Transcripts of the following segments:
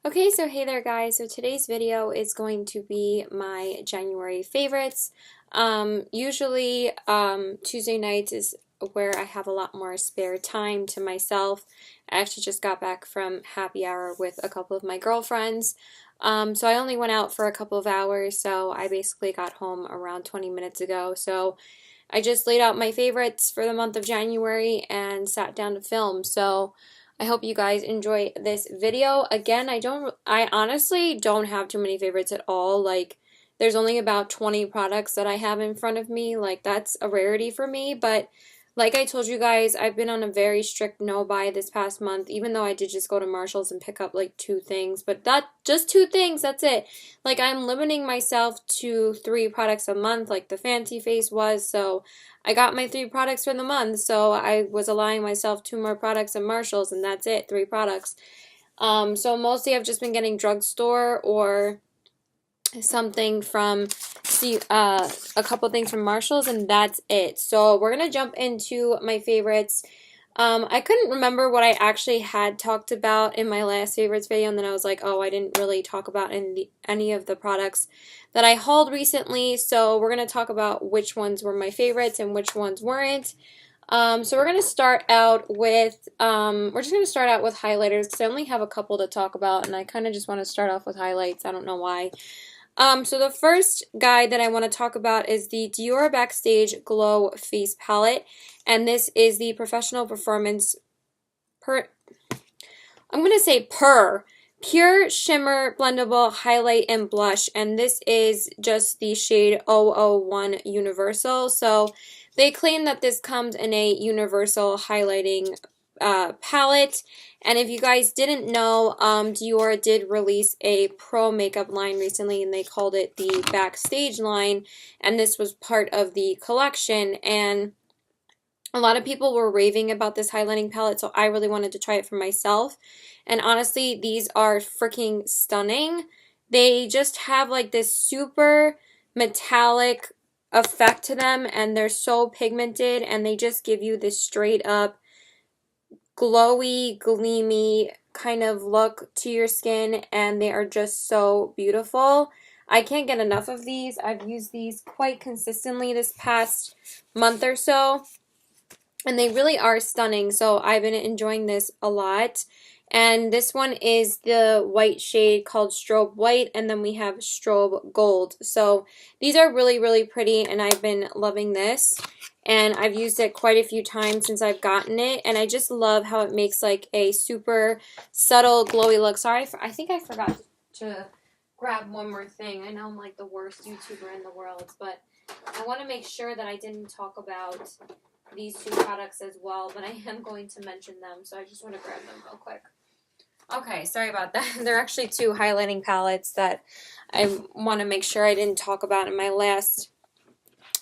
Okay, so hey there guys. So today's video is going to be my January favorites. Usually Tuesday nights is where I have a lot more spare time to myself. I actually just got back from happy hour with a couple of my girlfriends. So I only went out for a couple of hours, so I basically got home around 20 minutes ago. So I just laid out my favorites for the month of January and sat down to film. So I hope you guys enjoy this video. Again, I honestly don't have too many favorites at all. Like, there's only about 20 products that I have in front of me. Like, that's a rarity for me. But like I told you guys, I've been on a very strict no-buy this past month, even though I did just go to Marshall's and pick up like two things. But just two things, that's it. Like, I'm limiting myself to 3 products a month, like the Fancy Face was. So I got my 3 products for the month, so I was allowing myself 2 more products at Marshall's, and that's it, 3 products. So mostly I've just been getting drugstore or something from a couple things from Marshall's, and that's it. So we're gonna jump into my favorites. I couldn't remember what I actually had talked about in my last favorites video, and then I was like, oh, I didn't really talk about any of the products that I hauled recently, so we're going to talk about which ones were my favorites and which ones weren't. So we're going to start out with, we're just going to start out with highlighters, because I only have a couple to talk about, and I kind of just want to start off with highlights. I don't know why. So the first guide that I want to talk about is the Dior Backstage Glow Face Palette, and this is the Professional Performance I'm going to say Pure Shimmer Blendable Highlight and Blush, and this is just the shade 001 Universal. So they claim that this comes in a universal highlighting palette. And if you guys didn't know, Dior did release a pro makeup line recently, and they called it the Backstage line, and this was part of the collection. And a lot of people were raving about this highlighting palette, so I really wanted to try it for myself. And honestly, these are freaking stunning. They just have like this super metallic effect to them, and they're so pigmented, and they just give you this straight up glowy, gleamy kind of look to your skin, and they are just so beautiful. I can't get enough of these. I've used these quite consistently this past month or so, and they really are stunning, so I've been enjoying this a lot. And this one is the white shade called Strobe White, and then we have Strobe Gold. So these are really, really pretty, and I've been loving this. And I've used it quite a few times since I've gotten it, and I just love how it makes like a super subtle, glowy look. Sorry, I think I forgot to grab one more thing. I know I'm like the worst YouTuber in the world, but I want to make sure that I didn't talk about these 2 products as well, but I am going to mention them, so I just want to grab them real quick. Okay, sorry about that. They're actually 2 highlighting palettes that I want to make sure I didn't talk about in my last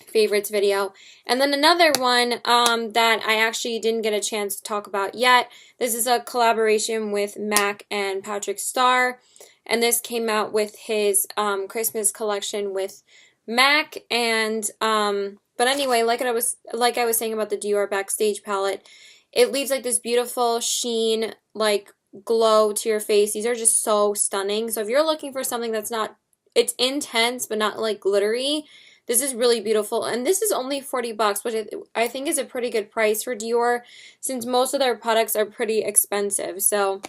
favorites video. And then another one that I actually didn't get a chance to talk about yet. This is a collaboration with MAC and Patrick Starr, and this came out with his Christmas collection with MAC. And but anyway, like I was saying about the Dior Backstage palette, it leaves like this beautiful sheen, like glow to your face. These are just so stunning. So if you're looking for something that's not, it's intense but not like glittery, this is really beautiful. And this is only 40 bucks, which I think is a pretty good price for Dior, since most of their products are pretty expensive. So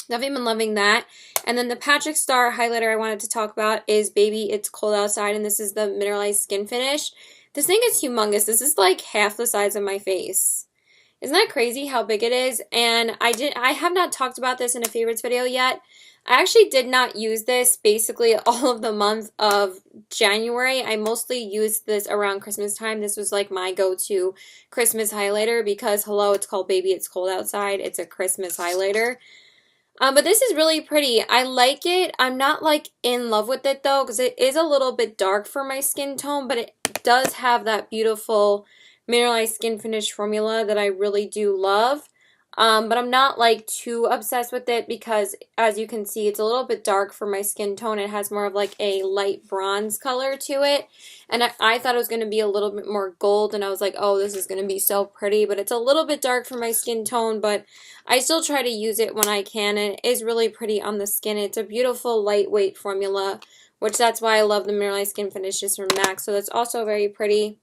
definitely been loving that. And then the Patrick Starr highlighter I wanted to talk about is Baby It's Cold Outside, and this is the mineralized skin finish. This thing is humongous. This is like half the size of my face. Isn't that crazy how big it is? And I have not talked about this in a favorites video yet. I actually did not use this basically all of the month of January. I mostly used this around Christmas time. This was like my go-to Christmas highlighter because, hello, it's called Baby It's Cold Outside. It's a Christmas highlighter. But this is really pretty. I like it. I'm not like in love with it though, because it is a little bit dark for my skin tone, but it does have that beautiful mineralized skin finish formula that I really do love. But I'm not like too obsessed with it because as you can see, it's a little bit dark for my skin tone. It has more of like a light bronze color to it. And I thought it was going to be a little bit more gold, and I was like, oh, this is going to be so pretty. But it's a little bit dark for my skin tone, but I still try to use it when I can, and it is really pretty on the skin. It's a beautiful lightweight formula, which that's why I love the Mineralized Skin Finishes from MAC. So that's also very pretty.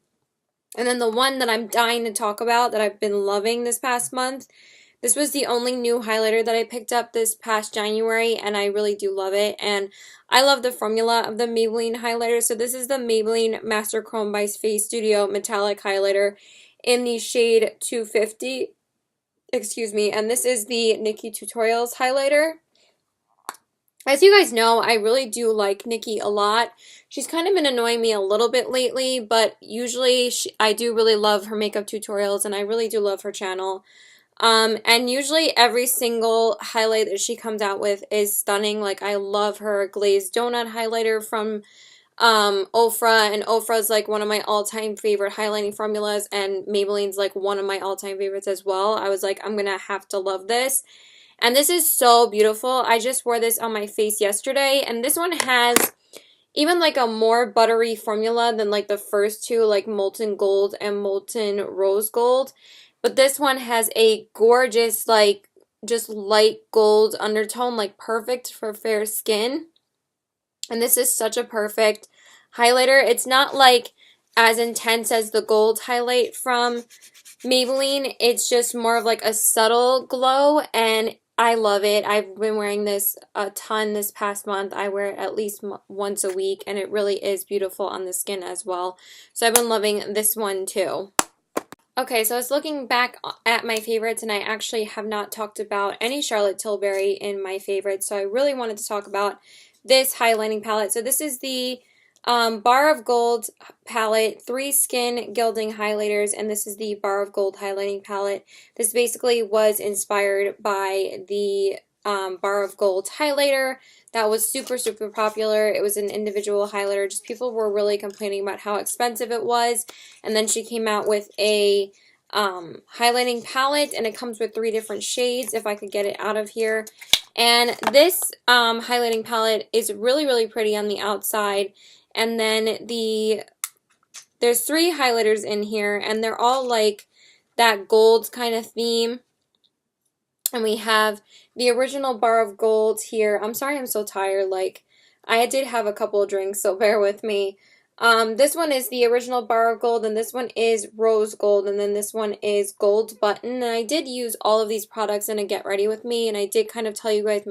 And then the one that I'm dying to talk about that I've been loving this past month, this was the only new highlighter that I picked up this past January, and I really do love it. And I love the formula of the Maybelline highlighter. So this is the Maybelline Master Chrome by Face Studio Metallic Highlighter in the shade 250. Excuse me. And this is the Nikkie Tutorials highlighter. As you guys know, I really do like Nikkie a lot. She's kind of been annoying me a little bit lately, but usually I do really love her makeup tutorials, and I really do love her channel. And usually every single highlight that she comes out with is stunning. Like, I love her glazed donut highlighter from Ofra, and Ofra's like one of my all-time favorite highlighting formulas, and Maybelline's like one of my all-time favorites as well. I was like, I'm gonna have to love this. And this is so beautiful. I just wore this on my face yesterday, and this one has even like a more buttery formula than like the first two, like Molten Gold and Molten Rose Gold. But this one has a gorgeous, like, just light gold undertone, like perfect for fair skin. And this is such a perfect highlighter. It's not like as intense as the gold highlight from Maybelline. It's just more of like a subtle glow, and I love it. I've been wearing this a ton this past month. I wear it at least once a week, and it really is beautiful on the skin as well. So I've been loving this one too. Okay, so I was looking back at my favorites, and I actually have not talked about any Charlotte Tilbury in my favorites, so I really wanted to talk about this highlighting palette. So this is the Bar of Gold palette, 3 skin gilding highlighters, and this is the Bar of Gold highlighting palette. This basically was inspired by the Bar of Gold highlighter that was super, super popular. It was an individual highlighter. Just people were really complaining about how expensive it was. And then she came out with a highlighting palette, and it comes with 3 different shades, if I could get it out of here. And this highlighting palette is really, really pretty on the outside. And then there's 3 highlighters in here, and they're all like that gold kind of theme. And we have the original Bar of Gold here. I'm sorry I'm so tired. Like, I did have a couple of drinks, so bear with me. This one is the original Bar of Gold, and this one is Rose Gold, and then this one is Gold Button. And I did use all of these products in a Get Ready With Me, and I did kind of tell you guys,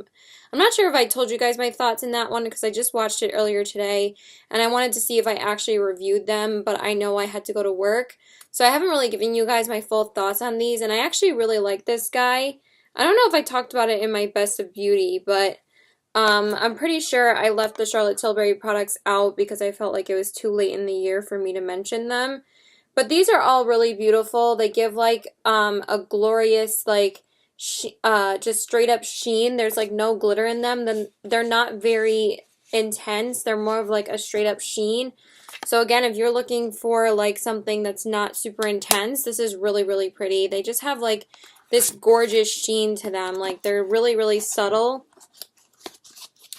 I'm not sure if I told you guys my thoughts in that one because I just watched it earlier today, and I wanted to see if I actually reviewed them, but I know I had to go to work. So I haven't really given you guys my full thoughts on these, and I actually really like this guy. I don't know if I talked about it in my Best of Beauty, but I'm pretty sure I left the Charlotte Tilbury products out because I felt like it was too late in the year for me to mention them. But these are all really beautiful. They give like a glorious like just straight up sheen. There's like no glitter in them. Then they're not very intense. They're more of like a straight up sheen. So again, if you're looking for like something that's not super intense, this is really, really pretty. They just have like this gorgeous sheen to them. Like, they're really, really subtle,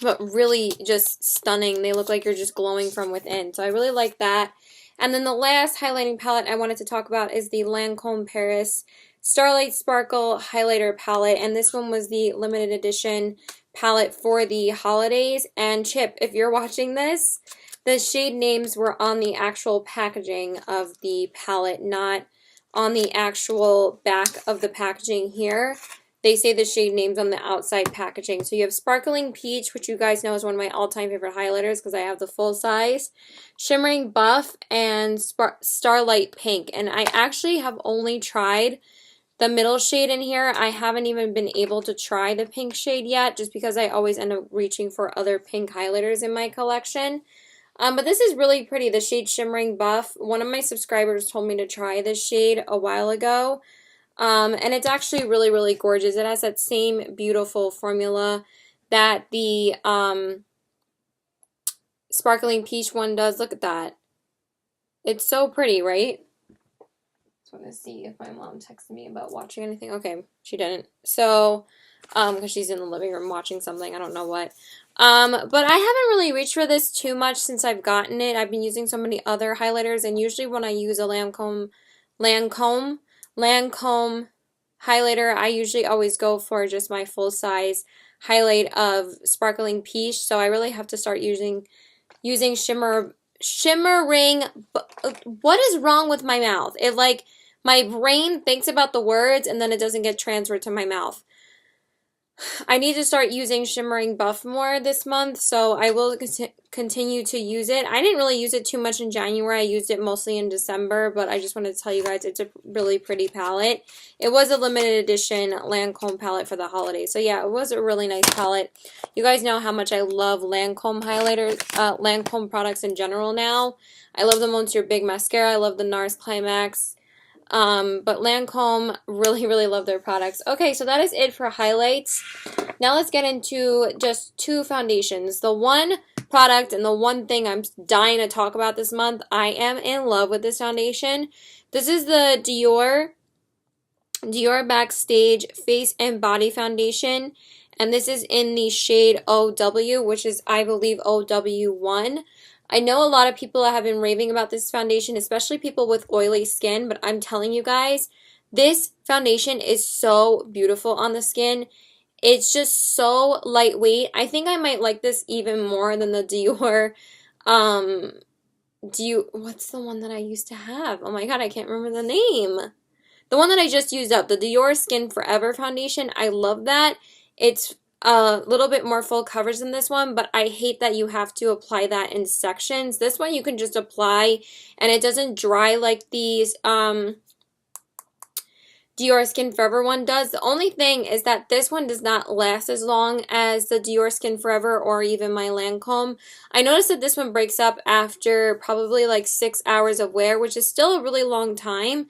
but really just stunning. They look like you're just glowing from within. So I really like that. And then the last highlighting palette I wanted to talk about is the Lancome Paris Starlight Sparkle Highlighter Palette. And this one was the limited edition palette for the holidays. And Chip, if you're watching this, the shade names were on the actual packaging of the palette, not on the actual back of the packaging here. They say the shade names on the outside packaging. So you have Sparkling Peach, which you guys know is one of my all-time favorite highlighters because I have the full size, Shimmering Buff, and Starlight Pink. And I actually have only tried the middle shade in here. I haven't even been able to try the pink shade yet just because I always end up reaching for other pink highlighters in my collection. But this is really pretty, the shade Shimmering Buff. One of my subscribers told me to try this shade a while ago. And it's actually really, really gorgeous. It has that same beautiful formula that the Sparkling Peach one does. Look at that. It's so pretty, right? That's going to see if my mom texted me about watching anything. Okay, she didn't. So, because she's in the living room watching something. I don't know what. But I haven't really reached for this too much since I've gotten it. I've been using so many other highlighters, and usually when I use a Lancome highlighter, I usually always go for just my full size highlight of Sparkling Peach. So I really have to start using shimmering. What is wrong with my mouth? It like my brain thinks about the words and then it doesn't get transferred to my mouth. I need to start using Shimmering Buff more this month, so I will continue to use it. I didn't really use it too much in January. I used it mostly in December, but I just wanted to tell you guys it's a really pretty palette. It was a limited edition Lancome palette for the holidays. So yeah, it was a really nice palette. You guys know how much I love Lancome highlighters, Lancome products in general now. I love the Monsieur Big Mascara. I love the NARS Climax. But Lancome, really, really love their products. Okay, so that is it for highlights. Now let's get into just two foundations. The one product and the one thing I'm dying to talk about this month, I am in love with this foundation. This is the Dior Backstage Face and Body Foundation. And this is in the shade OW, which is, I believe, OW1. I know a lot of people have been raving about this foundation, especially people with oily skin, but I'm telling you guys, this foundation is so beautiful on the skin. It's just so lightweight. I think I might like this even more than the Dior, what's the one that I used to have? Oh my god, I can't remember the name. The one that I just used up, the Dior Skin Forever foundation. I love that. It's a little bit more full coverage than this one, but I hate that you have to apply that in sections. This one you can just apply and it doesn't dry like these Dior Skin Forever one does. The only thing is that this one does not last as long as the Dior Skin Forever or even my Lancome. I noticed that this one breaks up after probably like 6 hours of wear, which is still a really long time.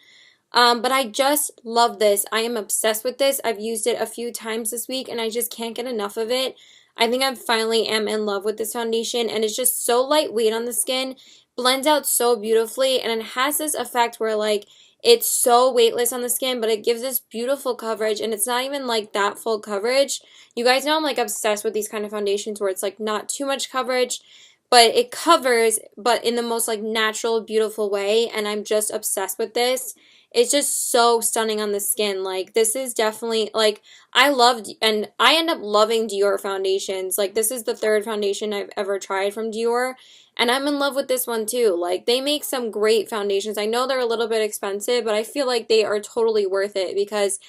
But I just love this. I am obsessed with this. I've used it a few times this week and I just can't get enough of it. I think I finally am in love with this foundation and it's just so lightweight on the skin. Blends out so beautifully and it has this effect where like it's so weightless on the skin, but it gives this beautiful coverage and it's not even like that full coverage. You guys know I'm like obsessed with these kind of foundations where it's like not too much coverage, but it covers, but in the most like natural, beautiful way, and I'm just obsessed with this. It's just so stunning on the skin. Like, this is definitely, like, I loved, and I end up loving Dior foundations. Like, this is the third foundation I've ever tried from Dior, and I'm in love with this one, too. Like, they make some great foundations. I know they're a little bit expensive, but I feel like they are totally worth it because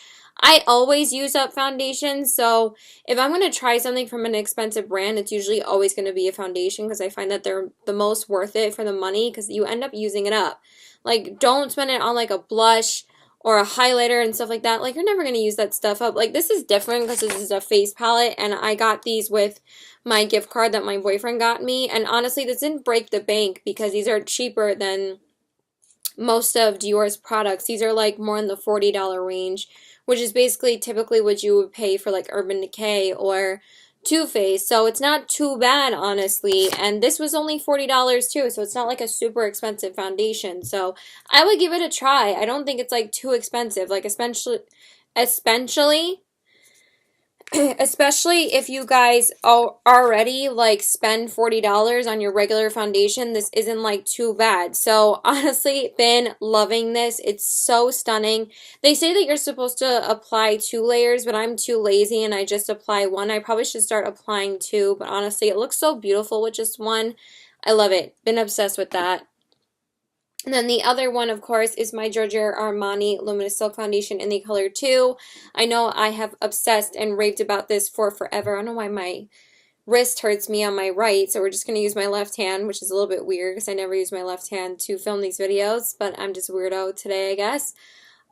I always use up foundations, so if I'm going to try something from an expensive brand, it's usually always going to be a foundation because I find that they're the most worth it for the money because you end up using it up. Like, don't spend it on, like, a blush or a highlighter and stuff like that. Like, you're never going to use that stuff up. Like, this is different because this is a face palette, and I got these with my gift card that my boyfriend got me. And honestly, this didn't break the bank because these are cheaper than most of Dior's products. These are, like, more in the $40 range, which is basically typically what you would pay for, like, Urban Decay or Too Faced, so it's not too bad, honestly, and this was only $40 too, so it's not like a super expensive foundation, so I would give it a try. I don't think it's, like, too expensive, like, especially if you guys already, like, spend $40 on your regular foundation, this isn't, like, too bad. So, honestly, been loving this. It's so stunning. They say that you're supposed to apply 2 layers, but I'm too lazy and I just apply 1. I probably should start applying 2, but honestly, it looks so beautiful with just 1. I love it. Been obsessed with that. And then the other one, of course, is my Giorgio Armani Luminous Silk Foundation in the color 2. I know I have obsessed and raved about this for forever. I don't know why my wrist hurts me on my right, so we're just going to use my left hand, which is a little bit weird because I never use my left hand to film these videos, but I'm just a weirdo today, I guess.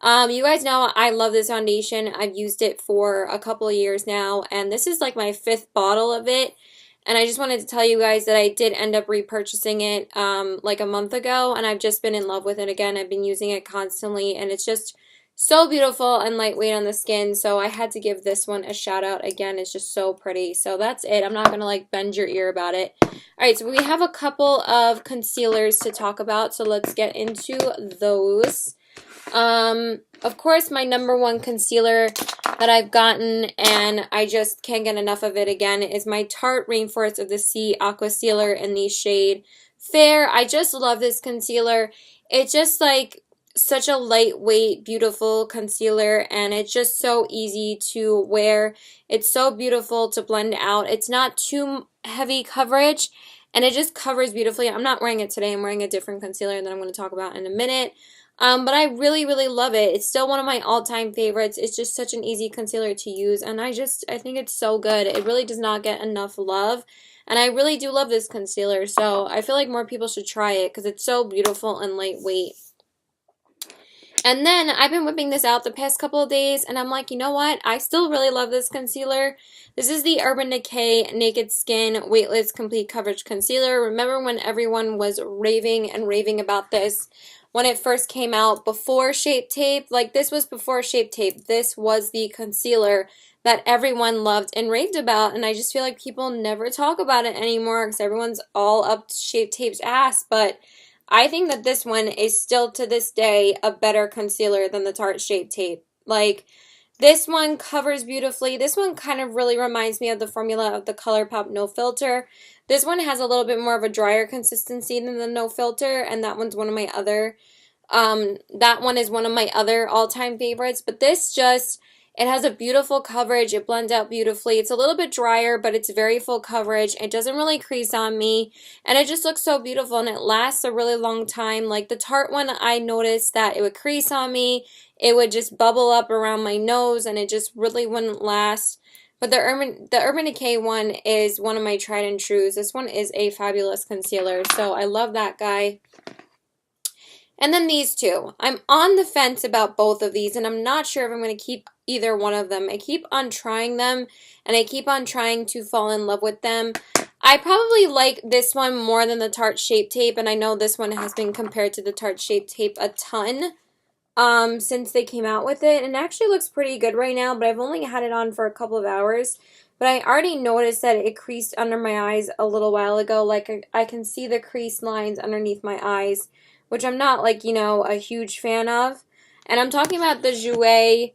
You guys know I love this foundation. I've used it for a couple of years now, and this is like my 5th bottle of it. And I just wanted to tell you guys that I did end up repurchasing it like a month ago, and I've just been in love with it again. I've been using it constantly, and it's just so beautiful and lightweight on the skin, so I had to give this one a shout out. Again, it's just so pretty. So that's it. I'm not going to like bend your ear about it. Alright, so we have a couple of concealers to talk about, so let's get into those. Of course, my number one concealer that I've gotten, and I just can't get enough of it again, is my Tarte Rainforest of the Sea Aqua Sealer in the shade Fair. I just love this concealer. It's just like such a lightweight, beautiful concealer, and it's just so easy to wear. It's so beautiful to blend out. It's not too heavy coverage, and it just covers beautifully. I'm not wearing it today. I'm wearing a different concealer that I'm going to talk about in a minute. But I really, really love it. It's still one of my all-time favorites. It's just such an easy concealer to use, and I think it's so good. It really does not get enough love, and I really do love this concealer, so I feel like more people should try it because it's so beautiful and lightweight. And then I've been whipping this out the past couple of days, and I'm like, you know what? I still really love this concealer. This is the Urban Decay Naked Skin Weightless Complete Coverage Concealer. Remember when everyone was raving and raving about this when it first came out before Shape Tape? Like, this was before Shape Tape. This was the concealer that everyone loved and raved about, and I just feel like people never talk about it anymore because everyone's all up Shape Tape's ass, but I think that this one is still to this day a better concealer than the Tarte Shape Tape. Like, this one covers beautifully. This one kind of really reminds me of the formula of the ColourPop No Filter. This one has a little bit more of a drier consistency than the No Filter, and that one's one of my other, that one is one of my other all-time favorites. But this just, it has a beautiful coverage. It blends out beautifully. It's a little bit drier, but it's very full coverage. It doesn't really crease on me, and it just looks so beautiful, and it lasts a really long time. Like the Tarte one, I noticed that it would crease on me. It would just bubble up around my nose, and it just really wouldn't last. But the Urban Decay one is one of my tried and trues. This one is a fabulous concealer, so I love that guy. And then these two. I'm on the fence about both of these, and I'm not sure if I'm going to keep either one of them. I keep on trying them, and I keep on trying to fall in love with them. I probably like this one more than the Tarte Shape Tape, and I know this one has been compared to the Tarte Shape Tape a ton since they came out with it. And it actually looks pretty good right now, but I've only had it on for a couple of hours. But I already noticed that it creased under my eyes a little while ago. Like, I can see the crease lines underneath my eyes, which I'm not, like, you know, a huge fan of. And I'm talking about the Jouer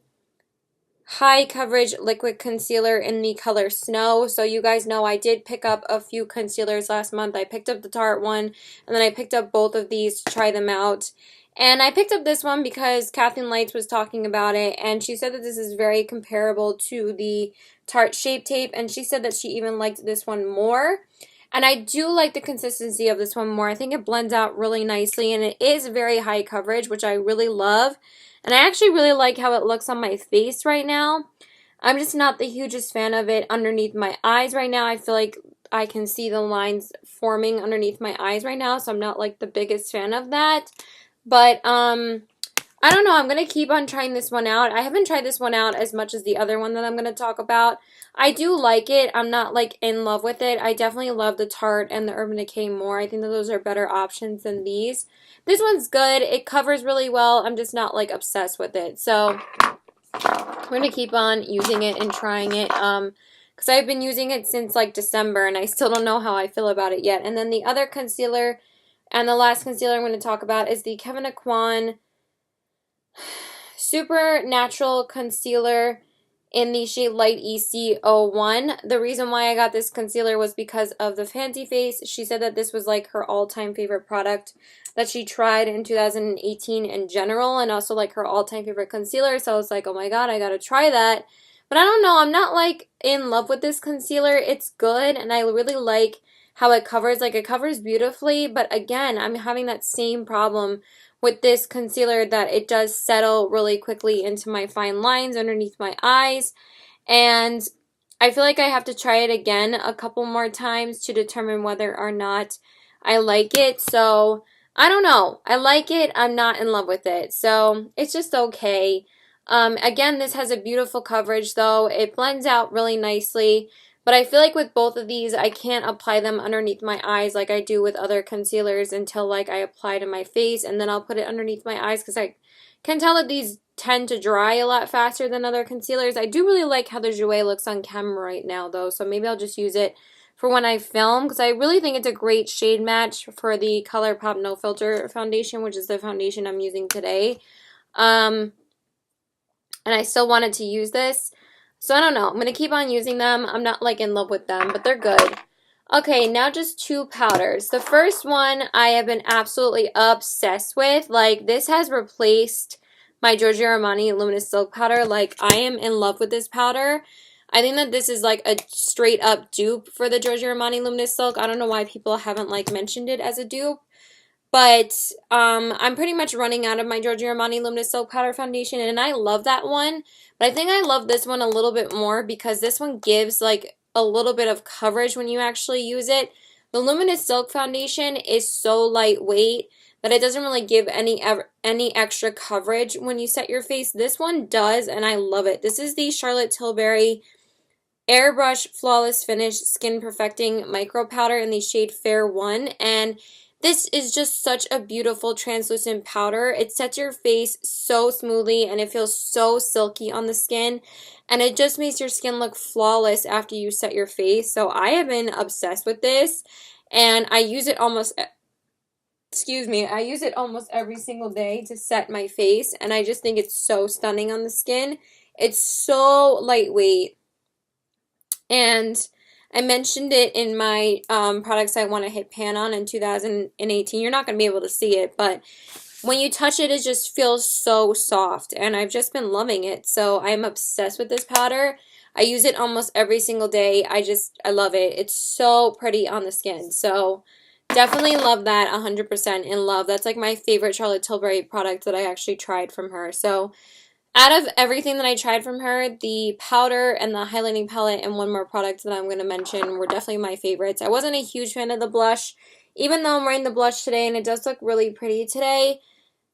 High Coverage Liquid Concealer in the color Snow. So you guys know I did pick up a few concealers last month. I picked up the Tarte one, and then I picked up both of these to try them out. And I picked up this one because Kathleen Lights was talking about it, and she said that this is very comparable to the Tarte Shape Tape, and she said that she even liked this one more. And I do like the consistency of this one more. I think it blends out really nicely, and it is very high coverage, which I really love. And I actually really like how it looks on my face right now. I'm just not the hugest fan of it underneath my eyes right now. I feel like I can see the lines forming underneath my eyes right now, so I'm not like the biggest fan of that. But I don't know. I'm going to keep on trying this one out. I haven't tried this one out as much as the other one that I'm going to talk about. I do like it. I'm not, like, in love with it. I definitely love the Tarte and the Urban Decay more. I think that those are better options than these. This one's good. It covers really well. I'm just not, like, obsessed with it. So I'm going to keep on using it and trying it. Because I've been using it since, like, December, and I still don't know how I feel about it yet. And then the other concealer and the last concealer I'm going to talk about is the Kevyn Aucoin Super Natural Concealer in the shade Light EC01. The reason why I got this concealer was because of the Fancy Face. She said that this was like her all-time favorite product that she tried in 2018 in general, and also like her all-time favorite concealer. So I was like, oh my god, I gotta try that. But I don't know, I'm not like in love with this concealer. It's good, and I really like how it covers. Like, it covers beautifully, but again, I'm having that same problem with this concealer, that it does settle really quickly into my fine lines underneath my eyes, and I feel like I have to try it again a couple more times to determine whether or not I like it. So I don't know. I like it. I'm not in love with it. So it's just okay. Again, this has a beautiful coverage though. It blends out really nicely. But I feel like with both of these, I can't apply them underneath my eyes like I do with other concealers until like I apply to my face, and then I'll put it underneath my eyes because I can tell that these tend to dry a lot faster than other concealers. I do really like how the Jouer looks on camera right now though, so maybe I'll just use it for when I film, because I really think it's a great shade match for the ColourPop No Filter foundation, which is the foundation I'm using today. And I still wanted to use this. So I don't know. I'm going to keep on using them. I'm not like in love with them, but they're good. Okay, now just two powders. The first one I have been absolutely obsessed with. Like, this has replaced my Giorgio Armani Luminous Silk powder. Like, I am in love with this powder. I think that this is like a straight up dupe for the Giorgio Armani Luminous Silk. I don't know why people haven't like mentioned it as a dupe. But I'm pretty much running out of my Giorgio Armani Luminous Silk Powder Foundation, and I love that one. But I think I love this one a little bit more because this one gives like a little bit of coverage when you actually use it. The Luminous Silk Foundation is so lightweight that it doesn't really give any extra coverage when you set your face. This one does, and I love it. This is the Charlotte Tilbury Airbrush Flawless Finish Skin Perfecting Micro Powder in the shade Fair 1, and this is just such a beautiful translucent powder. It sets your face so smoothly and it feels so silky on the skin, and it just makes your skin look flawless after you set your face. So I have been obsessed with this, and I use it almost every single day to set my face, and I just think it's so stunning on the skin. It's so lightweight. And I mentioned it in my products I want to hit pan on in 2018. You're not going to be able to see it, but when you touch it, it just feels so soft, and I've just been loving it. So I'm obsessed with this powder. I use it almost every single day. I love it. It's so pretty on the skin. So definitely love that, 100% in love. That's like my favorite Charlotte Tilbury product that I actually tried from her. So out of everything that I tried from her, the powder and the highlighting palette and one more product that I'm going to mention were definitely my favorites. I wasn't a huge fan of the blush, even though I'm wearing the blush today and it does look really pretty today.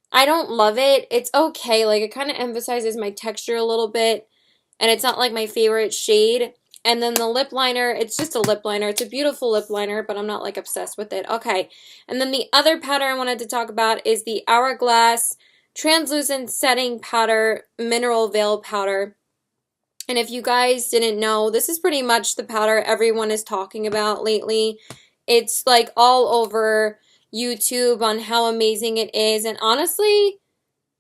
I don't love it. It's okay. Like, it kind of emphasizes my texture a little bit, and it's not like my favorite shade. And then the lip liner, it's just a lip liner. It's a beautiful lip liner, but I'm not like obsessed with it. Okay, and then the other powder I wanted to talk about is the Hourglass Translucent Setting Powder Mineral Veil Powder. And if you guys didn't know, this is pretty much the powder everyone is talking about lately. It's like all over YouTube on how amazing it is. And honestly,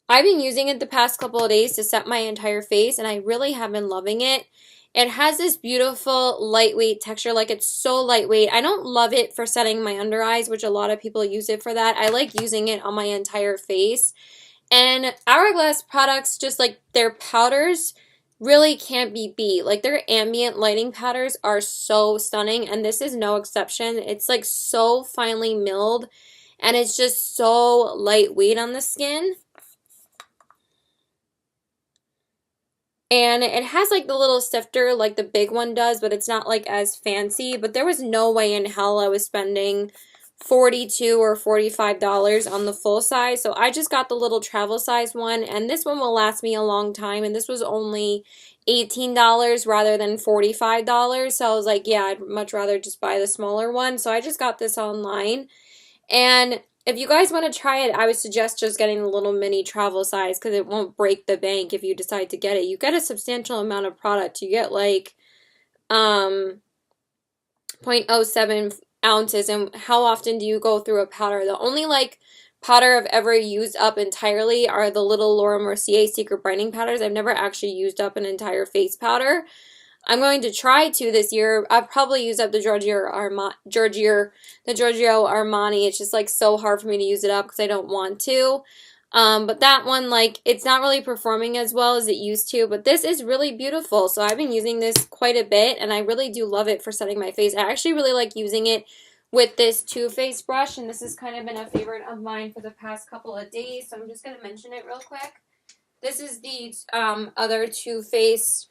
I've been using it the past couple of days to set my entire face, and I really have been loving it. It has this beautiful lightweight texture. Like, it's so lightweight. I don't love it for setting my under eyes, which a lot of people use it for that. I like using it on my entire face. And Hourglass products, just like their powders, really can't be beat. Like, their ambient lighting powders are so stunning, and this is no exception. It's like so finely milled, and it's just so lightweight on the skin. And it has like the little sifter like the big one does, but it's not like as fancy. But there was no way in hell I was spending $42 or $45 on the full size. So I just got the little travel size one, and this one will last me a long time, and this was only $18 rather than $45. So I was like, yeah, I'd much rather just buy the smaller one. So I just got this online. And if you guys want to try it, I would suggest just getting the little mini travel size because it won't break the bank if you decide to get it. You get a substantial amount of product. You get like 0.07 ounces. And how often do you go through a powder? The only like powder I've ever used up entirely are the little Laura Mercier Secret Brightening powders. I've never actually used up an entire face powder. I'm going to try to this year. I'll probably use up the Giorgio Armani. It's just like so hard for me to use it up because I don't want to. But that one, like, it's not really performing as well as it used to. But this is really beautiful. So I've been using this quite a bit, and I really do love it for setting my face. I actually really like using it with this Too Faced brush, and this has kind of been a favorite of mine for the past couple of days. So I'm just going to mention it real quick. This is the other Too Faced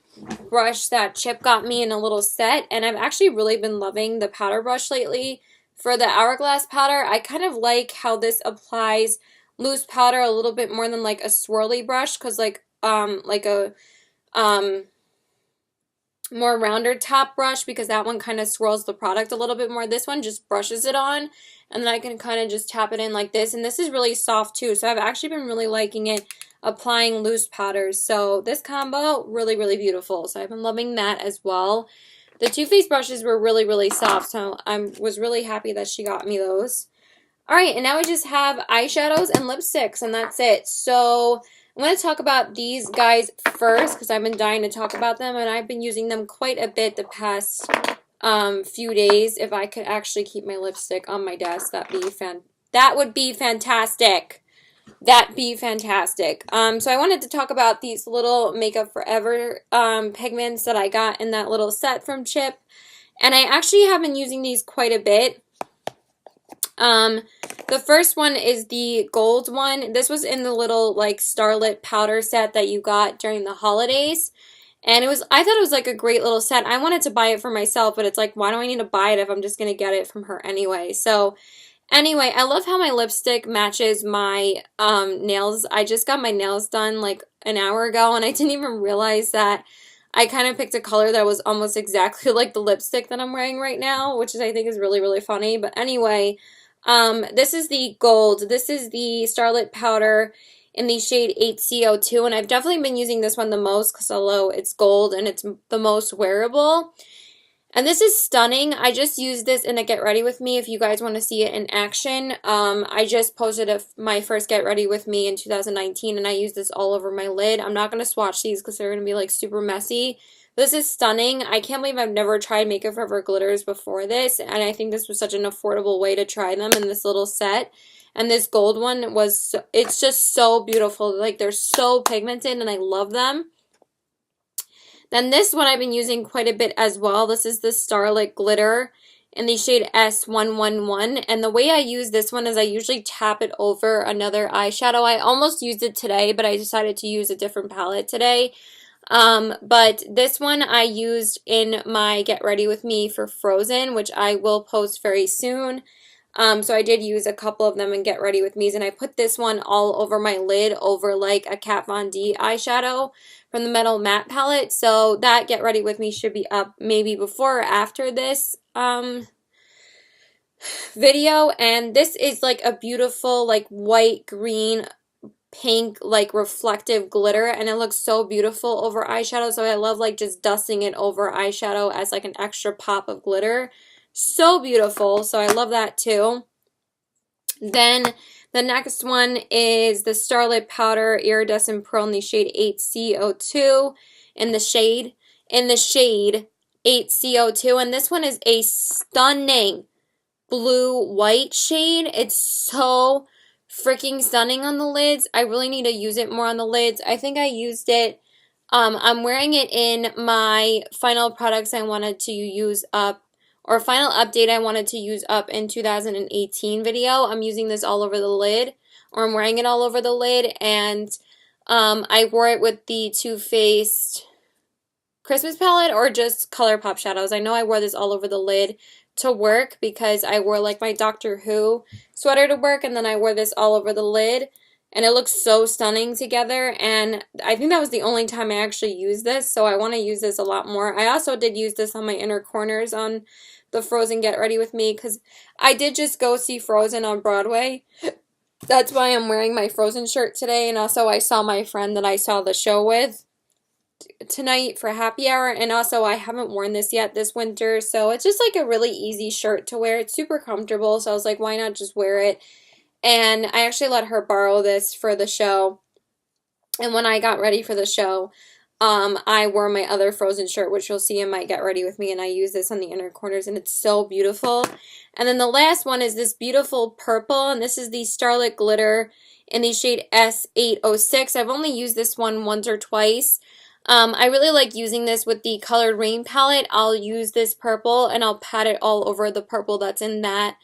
brush that Chip got me in a little set, and I've actually really been loving the powder brush lately. For the Hourglass powder, I kind of like how this applies loose powder a little bit more than like a swirly brush, because like a more rounder top brush, because that one kind of swirls the product a little bit more. This one just brushes it on, and then I can kind of just tap it in like this, and this is really soft too, so I've actually been really liking it applying loose powders. So this combo, really, really beautiful. So I've been loving that as well. The Too Faced brushes were really, really soft, so I was really happy that she got me those. Alright, and now we just have eyeshadows and lipsticks, and that's it. So I'm going to talk about these guys first because I've been dying to talk about them, and I've been using them quite a bit the past few days. If I could actually keep my lipstick on my desk, that would be fantastic. That'd be fantastic. So I wanted to talk about these little Makeup Forever pigments that I got in that little set from Chip. And I actually have been using these quite a bit. The first one is the gold one. This was in the little like Starlit powder set that you got during the holidays. And I thought it was like a great little set. I wanted to buy it for myself, but it's like, why do I need to buy it if I'm just going to get it from her anyway? So anyway, I love how my lipstick matches my nails. I just got my nails done like an hour ago, and I didn't even realize that I kind of picked a color that was almost exactly like the lipstick that I'm wearing right now, which I think is really, really funny. But anyway, this is the gold. This is the Starlit powder in the shade 8CO2, and I've definitely been using this one the most because although it's gold and it's the most wearable. And this is stunning. I just used this in a Get Ready With Me if you guys want to see it in action. I just posted my first Get Ready With Me in 2019, and I used this all over my lid. I'm not going to swatch these because they're going to be like super messy. This is stunning. I can't believe I've never tried Makeup Forever glitters before this, and I think this was such an affordable way to try them in this little set. And this gold one it's just so beautiful. Like, they're so pigmented, and I love them. Then this one I've been using quite a bit as well. This is the Starlit Glitter in the shade S111. And the way I use this one is I usually tap it over another eyeshadow. I almost used it today, but I decided to use a different palette today. But this one I used in my Get Ready With Me for Frozen, which I will post very soon. So I did use a couple of them in Get Ready With Me's, and I put this one all over my lid over like a Kat Von D eyeshadow from the Metal Matte palette. So that Get Ready With Me should be up maybe before or after this video. And this is like a beautiful like white, green, pink like reflective glitter, and it looks so beautiful over eyeshadow. So I love like just dusting it over eyeshadow as like an extra pop of glitter. So beautiful. So I love that too. Then the next one is the Starlit Powder Iridescent Pearl in the shade 8CO2 in the shade 8CO2, and this one is a stunning blue-white shade. It's so freaking stunning on the lids. I really need to use it more on the lids. I think I used it. I'm wearing it in my final products I wanted to use up, or final update I wanted to use up in 2018 video. I'm using this all over the lid, or I'm wearing it all over the lid, and I wore it with the Too Faced Christmas palette or just ColourPop shadows. I know I wore this all over the lid to work because I wore like my Doctor Who sweater to work, and then I wore this all over the lid, and it looks so stunning together. And I think that was the only time I actually used this, so I want to use this a lot more. I also did use this on my inner corners on the Frozen Get Ready With Me because I did just go see Frozen on Broadway. That's why I'm wearing my Frozen shirt today, and also I saw my friend that I saw the show with tonight for happy hour, and also I haven't worn this yet this winter, so it's just like a really easy shirt to wear. It's super comfortable, so I was like, why not just wear it? And I actually let her borrow this for the show, and when I got ready for the show, I wore my other Frozen shirt, which you'll see in my Get Ready With Me, and I use this on the inner corners, and it's so beautiful. And then the last one is this beautiful purple, and this is the Starlit Glitter in the shade S806. I've only used this one once or twice. I really like using this with the Colored Rain palette. I'll use this purple, and I'll pat it all over the purple that's in that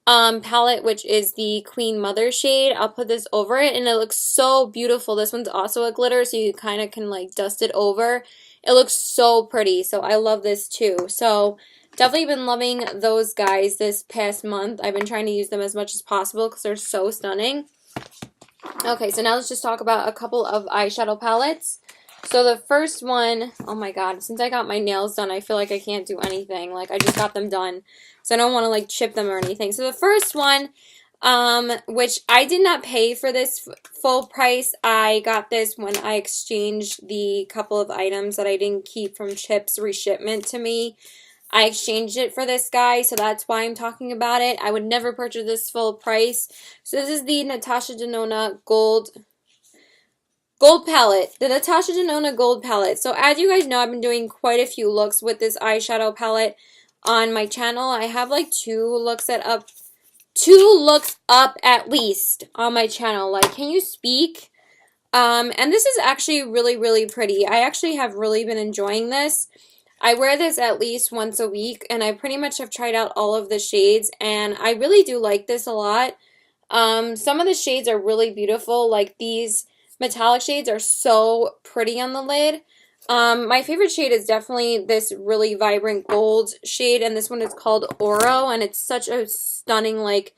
palette, which is the Queen Mother shade. I'll put this over it, and it looks so beautiful. This one's also a glitter, so you kind of can like dust it over. It looks so pretty, so I love this too. So definitely been loving those guys this past month. I've been trying to use them as much as possible because they're so stunning. Okay, so now let's just talk about a couple of eyeshadow palettes. So the first one, oh my god, since I got my nails done, I feel like I can't do anything. Like, I just got them done, so I don't want to, like, chip them or anything. So the first one, which I did not pay for this full price. I got this when I exchanged the couple of items that I didn't keep from Chip's reshipment to me. I exchanged it for this guy, so that's why I'm talking about it. I would never purchase this full price. So this is the Natasha Denona Gold Gold palette, the Natasha Denona gold palette. So as you guys know, I've been doing quite a few looks with this eyeshadow palette on my channel. I have like two looks up at least on my channel. Like, can you speak? And this is actually really, really pretty. I actually have really been enjoying this. I wear this at least once a week, and I pretty much have tried out all of the shades, and I really do like this a lot. Some of the shades are really beautiful, like these metallic shades are so pretty on the lid. My favorite shade is definitely this really vibrant gold shade, and this one is called Oro, and it's such a stunning, like,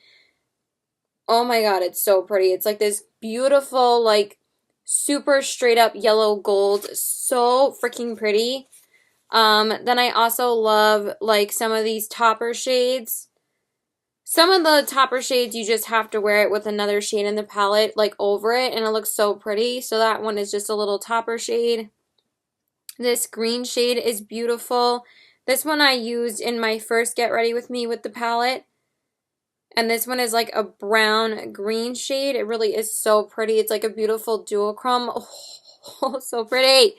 oh my god, it's so pretty. It's like this beautiful, like, super straight up yellow gold, so freaking pretty. Then I also love, like, some of these topper shades. Some of the topper shades, you just have to wear it with another shade in the palette, like, over it, and it looks so pretty. So that one is just a little topper shade. This green shade is beautiful. This one I used in my first Get Ready With Me with the palette. And this one is like a brown green shade. It really is so pretty. It's like a beautiful duochrome. Oh, so pretty.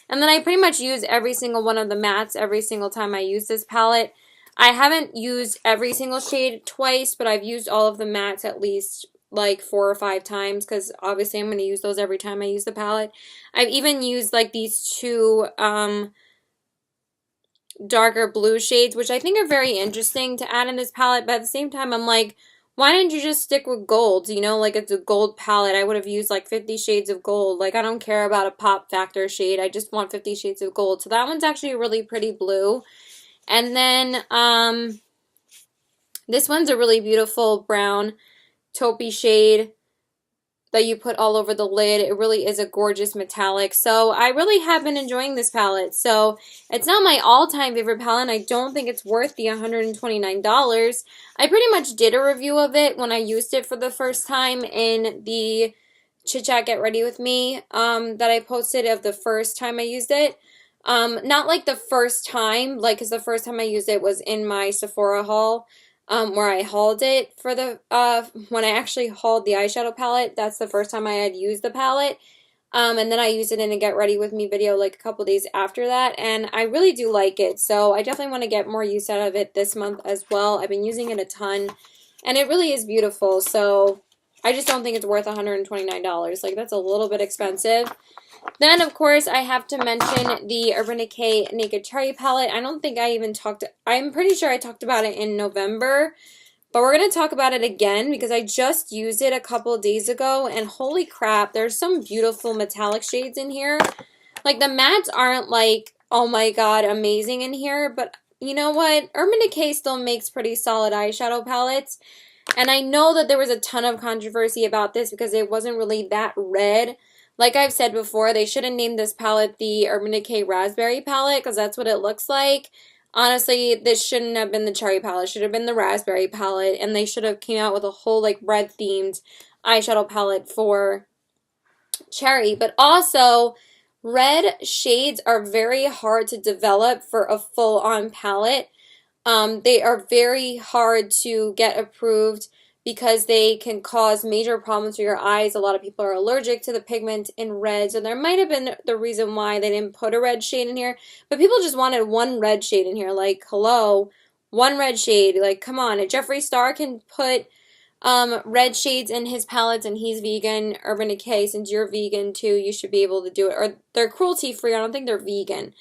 And then I pretty much use every single one of the mattes every single time I use this palette. I haven't used every single shade twice, but I've used all of the mattes at least like 4 or 5 times because obviously I'm going to use those every time I use the palette. I've even used like these two darker blue shades, which I think are very interesting to add in this palette, but at the same time I'm like, why didn't you just stick with gold? You know, like it's a gold palette. I would have used like 50 shades of gold. Like, I don't care about a pop factor shade. I just want 50 shades of gold. So that one's actually a really pretty blue. And then this one's a really beautiful brown taupey shade that you put all over the lid. It really is a gorgeous metallic. So I really have been enjoying this palette. So it's not my all-time favorite palette, and I don't think it's worth the $129. I pretty much did a review of it when I used it for the first time in the Chit Chat Get Ready With Me that I posted of the first time I used it. Not like the first time, like, because the first time I used it was in my Sephora haul. Where I hauled it for the, when I actually hauled the eyeshadow palette, that's the first time I had used the palette. And then I used it in a Get Ready With Me video like a couple days after that, and I really do like it. So I definitely want to get more use out of it this month as well. I've been using it a ton, and it really is beautiful. So I just don't think it's worth $129. Like, that's a little bit expensive. Then, of course, I have to mention the Urban Decay Naked Cherry palette. I don't think I even I'm pretty sure I talked about it in November, but we're going to talk about it again because I just used it a couple of days ago, and holy crap, there's some beautiful metallic shades in here. Like, the mattes aren't like, oh my god, amazing in here, but you know what? Urban Decay still makes pretty solid eyeshadow palettes, and I know that there was a ton of controversy about this because it wasn't really that red. Like I've said before, they should have named this palette the Urban Decay Raspberry palette because that's what it looks like. Honestly, this shouldn't have been the cherry palette. It should have been the raspberry palette, and they should have came out with a whole like red themed eyeshadow palette for cherry. But also, red shades are very hard to develop for a full-on palette. They are very hard to get approved because they can cause major problems for your eyes. A lot of people are allergic to the pigment in red, so there might have been the reason why they didn't put a red shade in here, but people just wanted one red shade in here. Like, hello, one red shade. Like, come on. If Jeffree Star can put red shades in his palettes and he's vegan, Urban Decay, since you're vegan too, you should be able to do it. Or they're cruelty-free. I don't think they're vegan.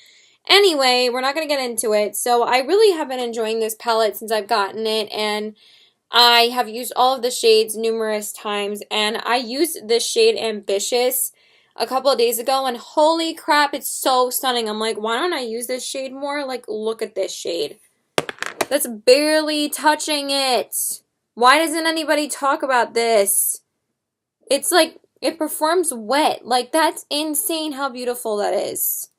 Anyway, we're not going to get into it. So I really have been enjoying this palette since I've gotten it, and I have used all of the shades numerous times, and I used this shade Ambitious a couple of days ago, and holy crap, it's so stunning. I'm like, why don't I use this shade more? Like, look at this shade. That's barely touching it. Why doesn't anybody talk about this? It's like, it performs wet. Like, that's insane how beautiful that is.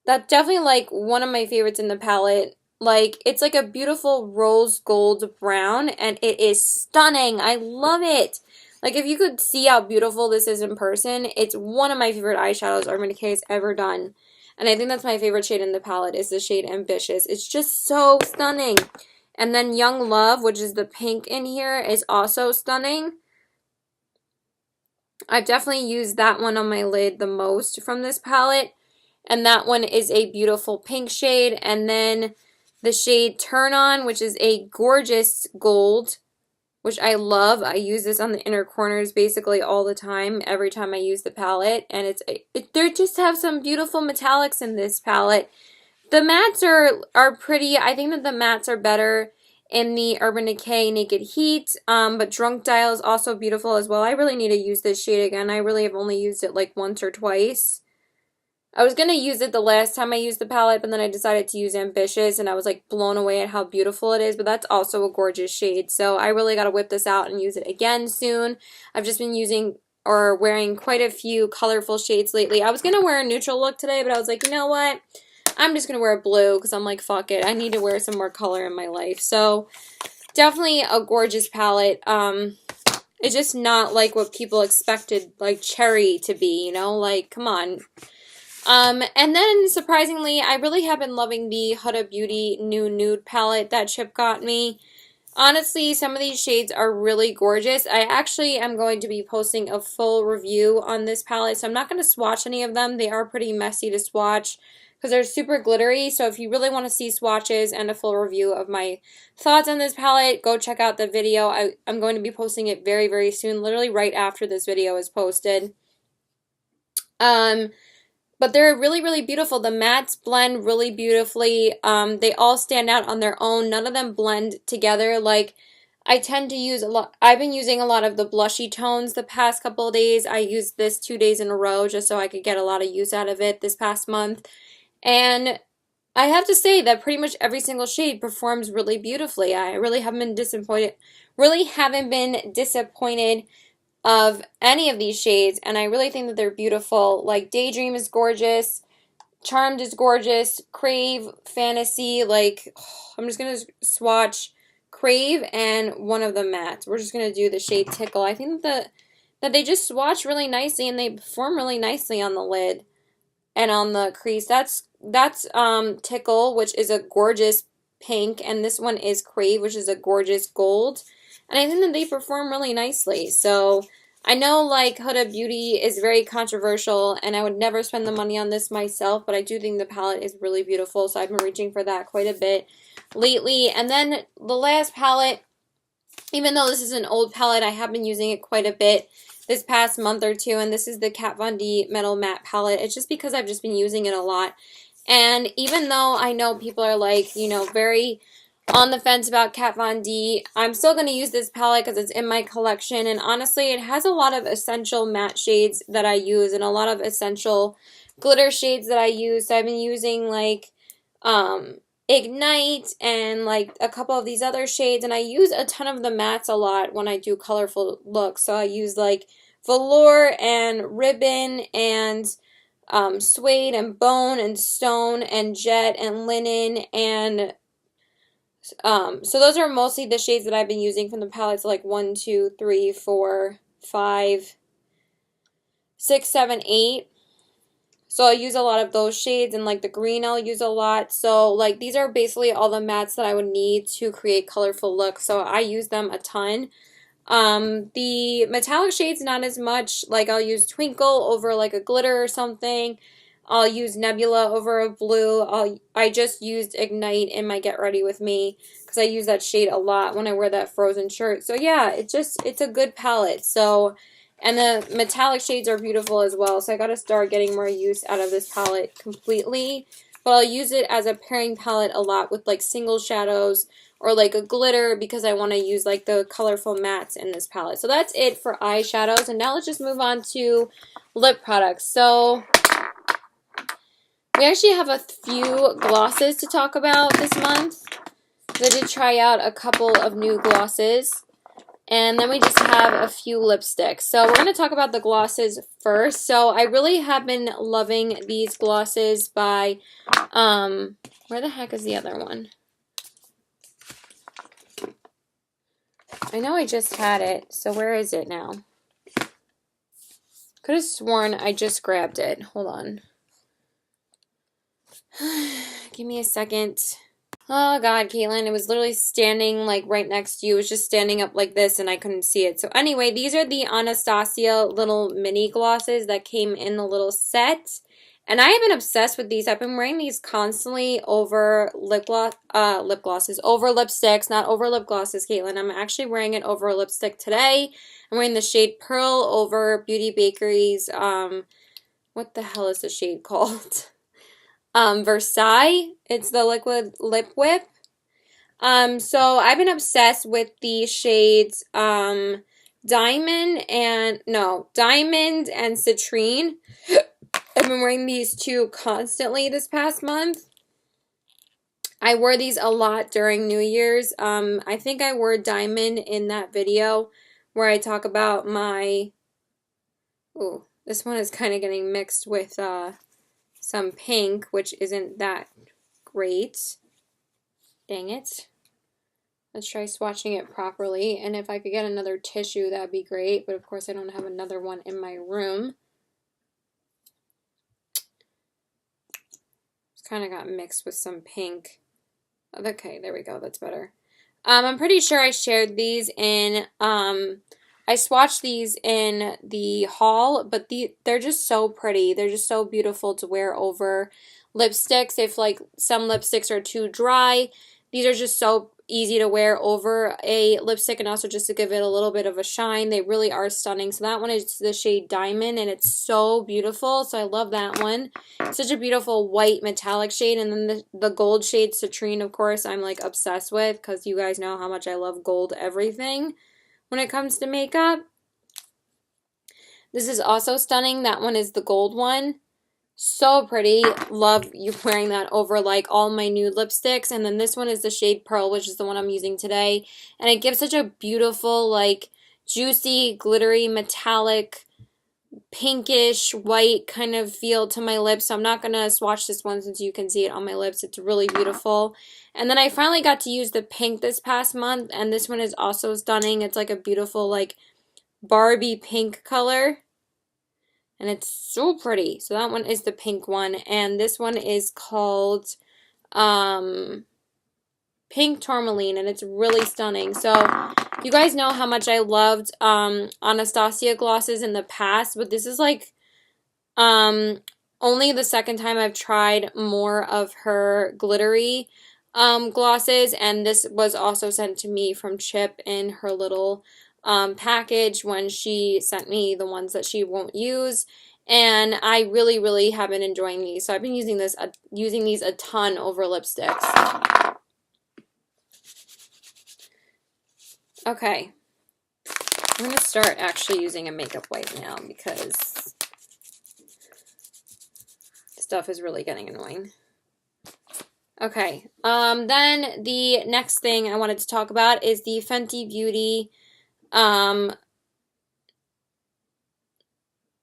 That's definitely, like, one of my favorites in the palette. Like, it's like a beautiful rose gold brown, and it is stunning. I love it. Like, if you could see how beautiful this is in person, it's one of my favorite eyeshadows Urban Decay has ever done. And I think that's my favorite shade in the palette, is the shade Ambitious. It's just so stunning. And then Young Love, which is the pink in here, is also stunning. I've definitely used that one on my lid the most from this palette. And that one is a beautiful pink shade. And then the shade Turn On, which is a gorgeous gold, which I love. I use this on the inner corners basically all the time, every time I use the palette. And they just have some beautiful metallics in this palette. The mattes are pretty. I think that the mattes are better in the Urban Decay Naked Heat, but Drunk Dial is also beautiful as well. I really need to use this shade again. I really have only used it like once or twice. I was going to use it the last time I used the palette, but then I decided to use Ambitious, and I was like blown away at how beautiful it is, but that's also a gorgeous shade, so I really got to whip this out and use it again soon. I've just been using or wearing quite a few colorful shades lately. I was going to wear a neutral look today, but I was like, you know what? I'm just going to wear blue because I'm like, fuck it. I need to wear some more color in my life. So definitely a gorgeous palette. It's just not like what people expected like cherry to be, you know? Like, come on. And then surprisingly, I really have been loving the Huda Beauty new nude palette that Chip got me. Honestly, some of these shades are really gorgeous. I actually am going to be posting a full review on this palette, so I'm not going to swatch any of them. They are pretty messy to swatch because they're super glittery, so if you really want to see swatches and a full review of my thoughts on this palette, go check out the video. I'm going to be posting it very, very soon, literally right after this video is posted. But they're really, really beautiful. The mattes blend really beautifully. They all stand out on their own. None of them blend together. Like, I tend to use a lot. I've been using a lot of the blushy tones the past couple of days. I used this 2 days in a row just so I could get a lot of use out of it this past month. And I have to say that pretty much every single shade performs really beautifully. I really haven't been disappointed. Of any of these shades, and I really think that they're beautiful. Like Daydream is gorgeous, Charmed is gorgeous, Crave, Fantasy, like I'm just gonna swatch Crave and one of the mattes. We're just gonna do the shade Tickle. I think that they just swatch really nicely and they perform really nicely on the lid and on the crease. That's Tickle, which is a gorgeous pink, and this one is Crave, which is a gorgeous gold. And I think that they perform really nicely. So I know like Huda Beauty is very controversial and I would never spend the money on this myself, but I do think the palette is really beautiful. So I've been reaching for that quite a bit lately. And then the last palette, even though this is an old palette, I have been using it quite a bit this past month or two. And this is the Kat Von D Metal Matte palette. It's just because I've just been using it a lot. And even though I know people are like, you know, very on the fence about Kat Von D, I'm still going to use this palette because it's in my collection, and honestly it has a lot of essential matte shades that I use and a lot of essential glitter shades that I use. So I've been using like Ignite and like a couple of these other shades, and I use a ton of the mattes a lot when I do colorful looks. So I use like Velour and Ribbon and Suede and Bone and Stone and Jet and Linen and so those are mostly the shades that I've been using from the palettes, like 1, 2, 3, 4, 5, 6, 7, 8. So I'll use a lot of those shades, and like the green I'll use a lot. So like these are basically all the mattes that I would need to create colorful looks. So I use them a ton. The metallic shades, not as much. Like I'll use Twinkle over like a glitter or something. I'll use Nebula over a blue. I just used Ignite in my Get Ready With Me because I use that shade a lot when I wear that Frozen shirt. So yeah, it's a good palette. So, and the metallic shades are beautiful as well. So I got to start getting more use out of this palette completely. But I'll use it as a pairing palette a lot with like single shadows or like a glitter because I want to use like the colorful mattes in this palette. So that's it for eyeshadows. And now let's just move on to lip products. So we actually have a few glosses to talk about this month. I did try out a couple of new glosses. And then we just have a few lipsticks. So we're going to talk about the glosses first. So I really have been loving these glosses by, where the heck is the other one? I know I just had it. So where is it now? Could have sworn I just grabbed it. Hold on. Give me a second. Oh God, Caitlin, it was literally standing like right next to you. It was just standing up like this and I couldn't see it. So anyway, these are the Anastasia little mini glosses that came in the little set. And I have been obsessed with these. I've been wearing these constantly over lip glosses, over lipsticks, not over lip glosses, Caitlin. I'm actually wearing it over a lipstick today. I'm wearing the shade Pearl over Beauty Bakery's, what the hell is the shade called? Versailles. It's the liquid lip whip. So I've been obsessed with the shades Diamond and Citrine. I've been wearing these two constantly this past month. I wore these a lot during New Year's. I think I wore Diamond in that video where I talk about my, oh, this one is kind of getting mixed with some pink, which isn't that great. Dang it. Let's try swatching it properly. And if I could get another tissue, that'd be great. But of course, I don't have another one in my room. It's kind of got mixed with some pink. Okay, there we go. That's better. I'm pretty sure I shared these in, I swatched these in the haul, but they're just so pretty. They're just so beautiful to wear over lipsticks. If like some lipsticks are too dry, these are just so easy to wear over a lipstick and also just to give it a little bit of a shine. They really are stunning. So that one is the shade Diamond and it's so beautiful. So I love that one. Such a beautiful white metallic shade. And then the gold shade Citrine, of course, I'm like obsessed with because you guys know how much I love gold everything when it comes to makeup. This is also stunning. That one is the gold one. So pretty. Love you wearing that over like all my nude lipsticks. And then this one is the shade Pearl, which is the one I'm using today. And it gives such a beautiful, like, juicy, glittery, metallic, pinkish, white kind of feel to my lips. So I'm not going to swatch this one since you can see it on my lips. It's really beautiful. And then I finally got to use the pink this past month. And this one is also stunning. It's like a beautiful, like, Barbie pink color. And it's so pretty. So that one is the pink one. And this one is called Pink Tourmaline. And it's really stunning. So you guys know how much I loved Anastasia glosses in the past. But this is like only the second time I've tried more of her glittery glosses. And this was also sent to me from Chip in her little package when she sent me the ones that she won't use, and I really, really have been enjoying these. So I've been using these a ton over lipsticks. Okay, I'm gonna start actually using a makeup wipe now because stuff is really getting annoying. Okay, then the next thing I wanted to talk about is the Fenty Beauty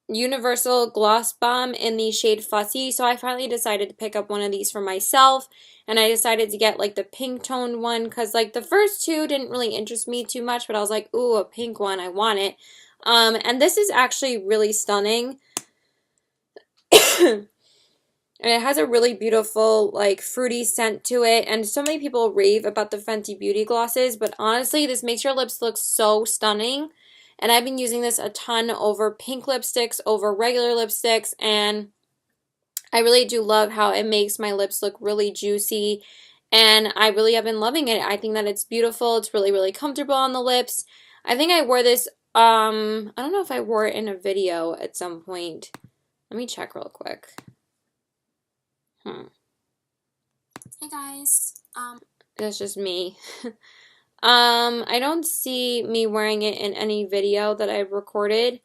Universal Gloss Bomb in the shade Fussy. So I finally decided to pick up one of these for myself, and I decided to get like the pink toned one because like the first two didn't really interest me too much, but I was like, ooh, a pink one, I want it. And this is actually really stunning. And it has a really beautiful, like, fruity scent to it. And so many people rave about the Fenty Beauty glosses. But honestly, this makes your lips look so stunning. And I've been using this a ton over pink lipsticks, over regular lipsticks. And I really do love how it makes my lips look really juicy. And I really have been loving it. I think that it's beautiful. It's really, really comfortable on the lips. I think I wore this, I don't know if I wore it in a video at some point. Let me check real quick. Hey guys. That's just me. I don't see me wearing it in any video that I've recorded.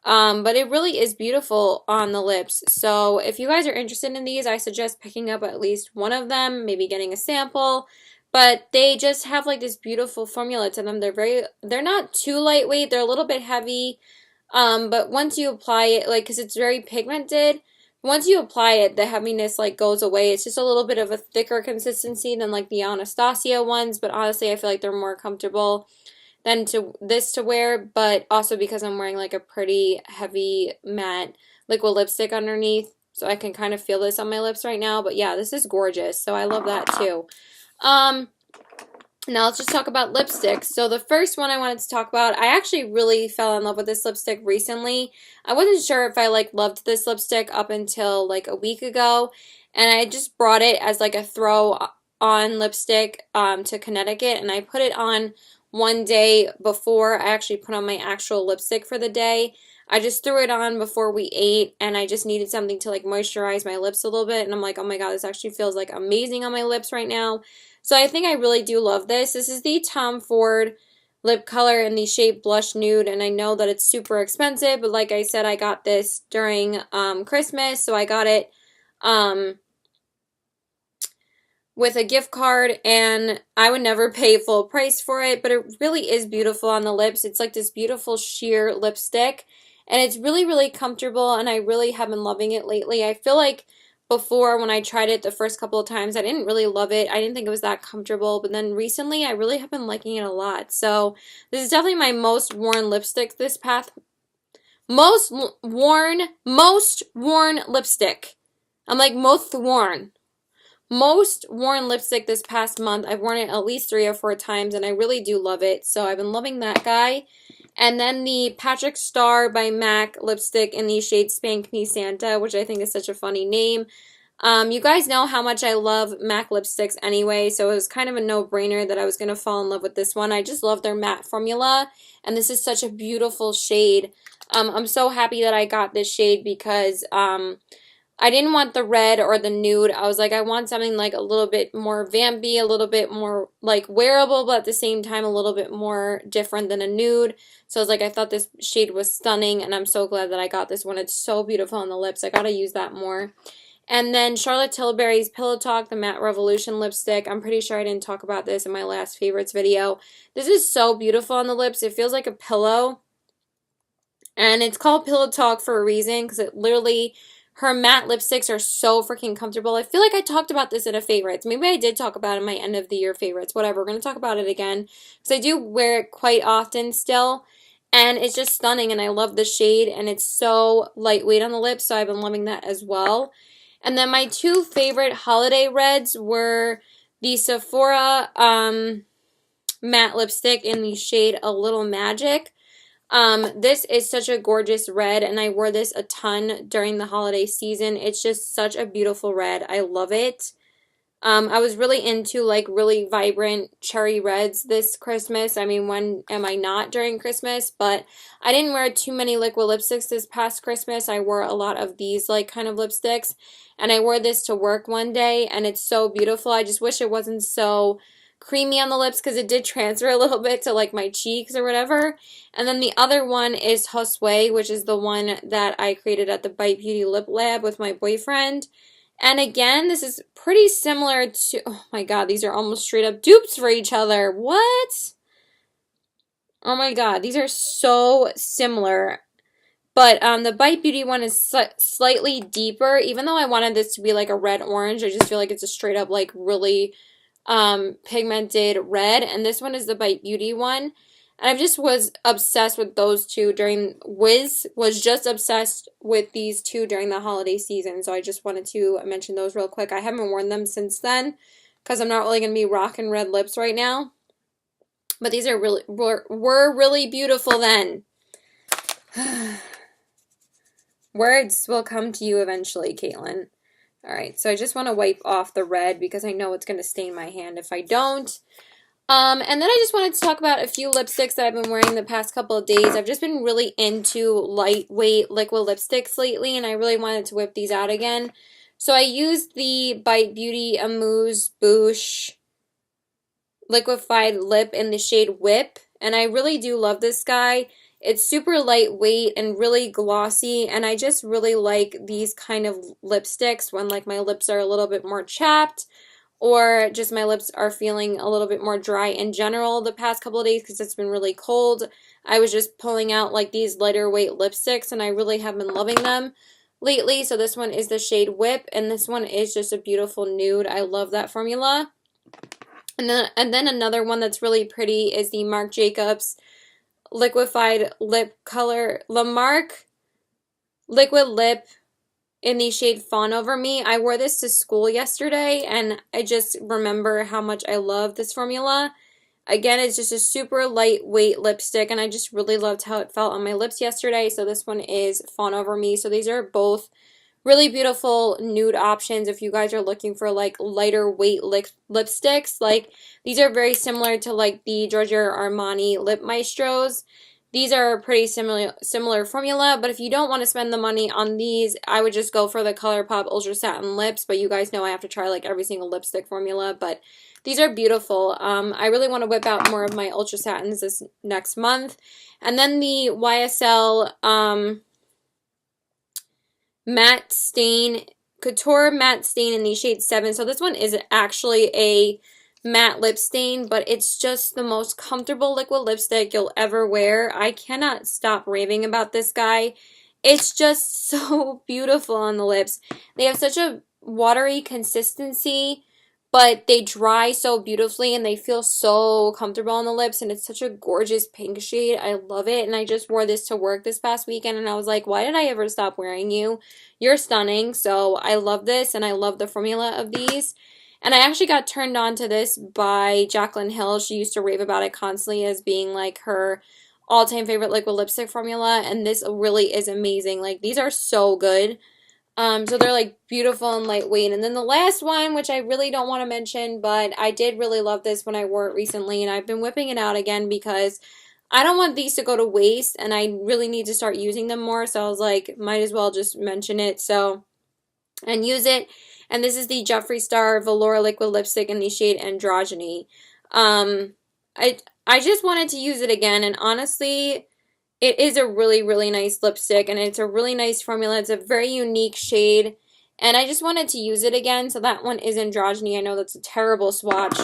But it really is beautiful on the lips. So if you guys are interested in these, I suggest picking up at least one of them, maybe getting a sample. But they just have like this beautiful formula to them. They're not too lightweight. They're a little bit heavy. But once you apply it, like, because it's very pigmented, once you apply it, the heaviness like goes away. It's just a little bit of a thicker consistency than like the Anastasia ones, but honestly I feel like they're more comfortable than to wear, but also because I'm wearing like a pretty heavy matte liquid lipstick underneath, so I can kind of feel this on my lips right now. But yeah, this is gorgeous, so I love that too. Now let's just talk about lipsticks. So the first one I wanted to talk about, I actually really fell in love with this lipstick recently. I wasn't sure if I like loved this lipstick up until like a week ago, and I just brought it as like a throw on lipstick to Connecticut, and I put it on one day before I actually put on my actual lipstick for the day. I just threw it on before we ate, and I just needed something to like moisturize my lips a little bit, and I'm like, oh my god, this actually feels like amazing on my lips right now. So I think I really do love this. This is the Tom Ford lip color in the shade Blush Nude, and I know that it's super expensive, but like I said, I got this during Christmas, so I got it with a gift card, and I would never pay full price for it, but it really is beautiful on the lips. It's like this beautiful sheer lipstick, and it's really, really comfortable, and I really have been loving it lately. I feel like before, when I tried it the first couple of times, I didn't really love it. I didn't think it was that comfortable, but then recently I really have been liking it a lot. So this is definitely my most worn lipstick this past, most worn lipstick. I'm like most worn. Most worn lipstick this past month. I've worn it at least 3 or 4 times, and I really do love it. So I've been loving that guy. And then the Patrick Star by MAC lipstick in the shade Spank Me Santa, which I think is such a funny name. You guys know how much I love MAC lipsticks anyway, so it was kind of a no-brainer that I was going to fall in love with this one. I just love their matte formula, and this is such a beautiful shade. I'm so happy that I got this shade because I didn't want the red or the nude. I was like, I want something like a little bit more vampy, a little bit more like wearable, but at the same time a little bit more different than a nude. So I was like, I thought this shade was stunning, and I'm so glad that I got this one. It's so beautiful on the lips. I gotta use that more. And then Charlotte Tilbury's Pillow Talk, the Matte Revolution lipstick. I'm pretty sure I didn't talk about this in my last favorites video. This is so beautiful on the lips. It feels like a pillow. And it's called Pillow Talk for a reason, because it literally... her matte lipsticks are so freaking comfortable. I feel like I talked about this in a favorites. Maybe I did talk about it in my end of the year favorites. Whatever. We're going to talk about it again. Because I do wear it quite often still. And it's just stunning. And I love the shade. And it's so lightweight on the lips. So I've been loving that as well. And then my 2 favorite holiday reds were the Sephora matte lipstick in the shade A Little Magic. This is such a gorgeous red, and I wore this a ton during the holiday season. It's just such a beautiful red. I love it. I was really into like really vibrant cherry reds this Christmas. I mean, when am I not during Christmas? But I didn't wear too many liquid lipsticks this past Christmas. I wore a lot of these like kind of lipsticks, and I wore this to work one day, and it's so beautiful. I just wish it wasn't so creamy on the lips because it did transfer a little bit to like my cheeks or whatever. And then the other one is Josue, which is the one that I created at the Bite Beauty Lip Lab with my boyfriend. And again, this is pretty similar to, oh my god, these are almost straight up dupes for each other. What? Oh my god, these are so similar. But the Bite Beauty one is slightly deeper. Even though I wanted this to be like a red-orange, I just feel like it's a straight up like really pigmented red. And this one is the Bite Beauty one. And I just was obsessed with those two during, Wiz was just obsessed with these two during the holiday season. So I just wanted to mention those real quick. I haven't worn them since then because I'm not really going to be rocking red lips right now. But these are really, were really beautiful then. Words will come to you eventually, Caitlin. Alright, so I just want to wipe off the red because I know it's going to stain my hand if I don't. And then I just wanted to talk about a few lipsticks that I've been wearing the past couple of days. I've just been really into lightweight liquid lipsticks lately, and I really wanted to whip these out again. So I used the Bite Beauty Amuse Bouche liquefied lip in the shade Whip, and I really do love this guy. It's super lightweight and really glossy, and I just really like these kind of lipsticks when like my lips are a little bit more chapped, or just my lips are feeling a little bit more dry in general the past couple of days because it's been really cold. I was just pulling out like these lighter weight lipsticks, and I really have been loving them lately. So this one is the shade Whip, and this one is just a beautiful nude. I love that formula. And then another one that's really pretty is the Marc Jacobs liquefied lip color, La Marque Liquid Lip in the shade Fawn Over Me. I wore this to school yesterday, and I just remember how much I love this formula. Again, it's just a super lightweight lipstick, and I just really loved how it felt on my lips yesterday. So this one is Fawn Over Me. So these are both really beautiful nude options if you guys are looking for like lighter weight lipsticks. Like these are very similar to like the Giorgio Armani Lip Maestros. These are a pretty similar formula, but if you don't want to spend the money on these, I would just go for the ColourPop Ultra Satin Lips, but you guys know I have to try like every single lipstick formula, but these are beautiful. I really want to whip out more of my Ultra Satins this next month. And then the YSL Matte Stain, Couture Matte Stain in the shade 7. So this one is actually a matte lip stain, but it's just the most comfortable liquid lipstick you'll ever wear. I cannot stop raving about this guy. It's just so beautiful on the lips. They have such a watery consistency, but they dry so beautifully and they feel so comfortable on the lips, and it's such a gorgeous pink shade. I love it, and I just wore this to work this past weekend, and I was like, why did I ever stop wearing you? You're stunning. So I love this, and I love the formula of these. And I actually got turned on to this by Jaclyn Hill. She used to rave about it constantly as being like her all-time favorite liquid lipstick formula, and this really is amazing. Like, these are so good. So they're like beautiful and lightweight. And then the last one, which I really don't want to mention, but I did really love this when I wore it recently, and I've been whipping it out again because I don't want these to go to waste, and I really need to start using them more. So I was like, might as well just mention it. So, and use it. And this is the Jeffree Star Velour Liquid Lipstick in the shade Androgyny. I just wanted to use it again, and honestly, it is a really, really nice lipstick, and it's a really nice formula. It's a very unique shade, and I just wanted to use it again. So that one is Androgyny. I know that's a terrible swatch,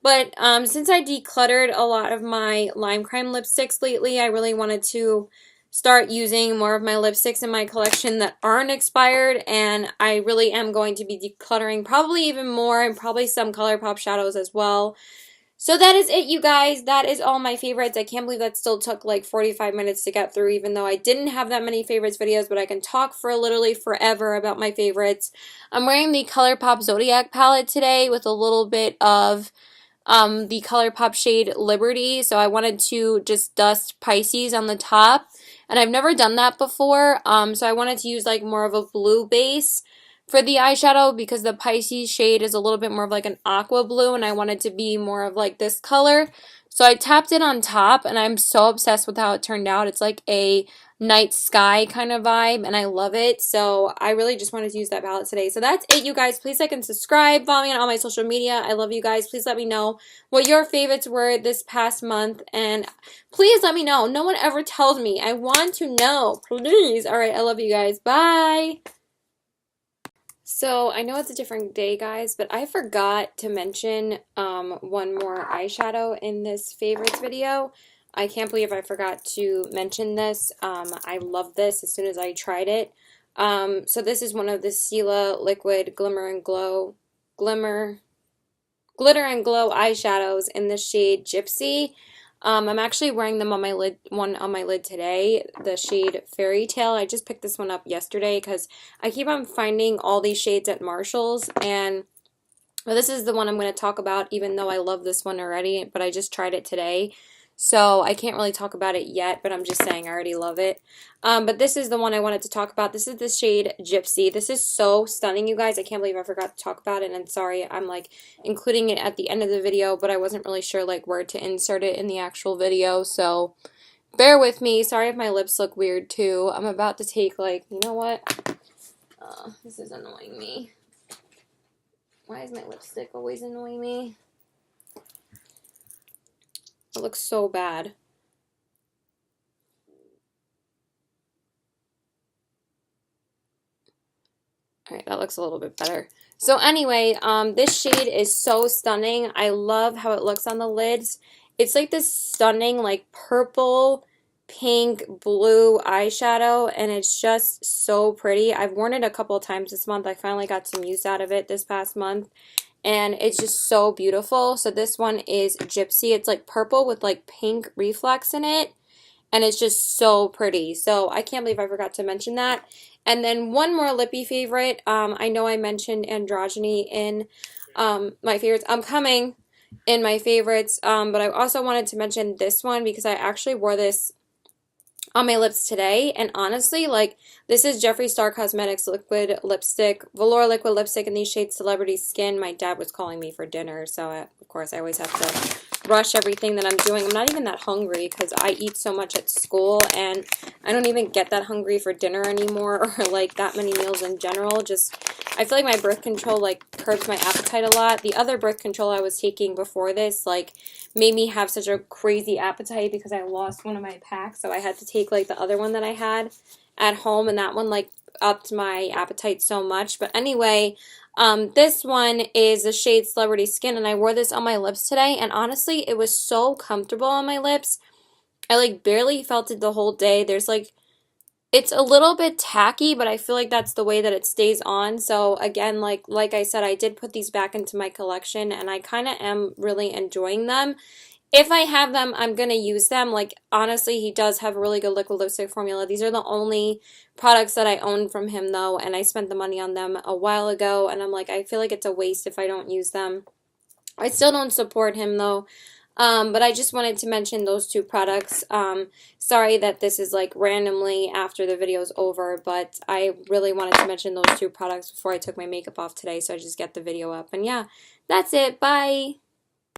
but since I decluttered a lot of my Lime Crime lipsticks lately, I really wanted to start using more of my lipsticks in my collection that aren't expired, and I really am going to be decluttering probably even more, and probably some ColourPop shadows as well. So that is it, you guys. That is all my favorites. I can't believe that still took like 45 minutes to get through, even though I didn't have that many favorites videos, but I can talk for literally forever about my favorites. I'm wearing the ColourPop Zodiac palette today with a little bit of the ColourPop shade Liberty. So I wanted to just dust Pisces on the top, and I've never done that before. So I wanted to use like more of a blue base for the eyeshadow because the Pisces shade is a little bit more of like an aqua blue, and I wanted to be more of like this color. So I tapped it on top, and I'm so obsessed with how it turned out. It's like a night sky kind of vibe, and I love it. So I really just wanted to use that palette today. So that's it, you guys. Please like and subscribe. Follow me on all my social media. I love you guys. Please let me know what your favorites were this past month, and please let me know. No one ever tells me. I want to know. Please. All right, I love you guys. Bye. So I know it's a different day, guys, but I forgot to mention one more eyeshadow in this favorites video. I can't believe I forgot to mention this. I love this as soon as I tried it. So this is one of the Stila Liquid Glitter and Glow eyeshadows in the shade Gypsy. I'm actually wearing them on my lid today, the shade Fairy Tale. I just picked this one up yesterday because I keep on finding all these shades at Marshall's, and well, this is the one I'm going to talk about, even though I love this one already, but I just tried it today. So I can't really talk about it yet, but I'm just saying I already love it. But this is the one I wanted to talk about. This is the shade Gypsy. This is so stunning, you guys. I can't believe I forgot to talk about it, and sorry, I'm like including it at the end of the video, but I wasn't really sure like where to insert it in the actual video, so bear with me. Sorry if my lips look weird too. I'm about to take like, you know what? This is annoying me. Why is my lipstick always annoying me? It looks so bad. Alright, that looks a little bit better. So anyway, this shade is so stunning. I love how it looks on the lids. It's like this stunning, like purple, pink, blue eyeshadow, and it's just so pretty. I've worn it a couple of times this month. I finally got some use out of it this past month, and it's just so beautiful. So this one is Gypsy. It's like purple with like pink reflex in it, and it's just so pretty. So I can't believe I forgot to mention that. And then one more lippy favorite. I know I mentioned Androgyny in my favorites. I'm coming in my favorites, but I also wanted to mention this one because I actually wore this on my lips today, and honestly, like, this is Jeffree Star Cosmetics liquid lipstick, velour liquid lipstick in these shades Celebrity Skin. My dad was calling me for dinner, so of course I always have to rush everything that I'm doing. I'm not even that hungry because I eat so much at school, and I don't even get that hungry for dinner anymore, or like that many meals in general. Just, I feel like my birth control like curbs my appetite a lot. The other birth control I was taking before this like made me have such a crazy appetite because I lost one of my packs, so I had to take like the other one that I had at home, and that one like upped my appetite so much. But anyway, this one is the shade Celebrity Skin, and I wore this on my lips today, and honestly, it was so comfortable on my lips. I like barely felt it the whole day. There's like, it's a little bit tacky, but I feel like that's the way that it stays on. So again, like I said, I did put these back into my collection, and I kind of am really enjoying them. If I have them, I'm going to use them. Like, honestly, he does have a really good liquid lipstick formula. These are the only products that I own from him, though, and I spent the money on them a while ago, and I'm like, I feel like it's a waste if I don't use them. I still don't support him, though. But I just wanted to mention those two products. Sorry that this is like randomly after the video's over, but I really wanted to mention those two products before I took my makeup off today, so I just get the video up. And yeah, that's it. Bye!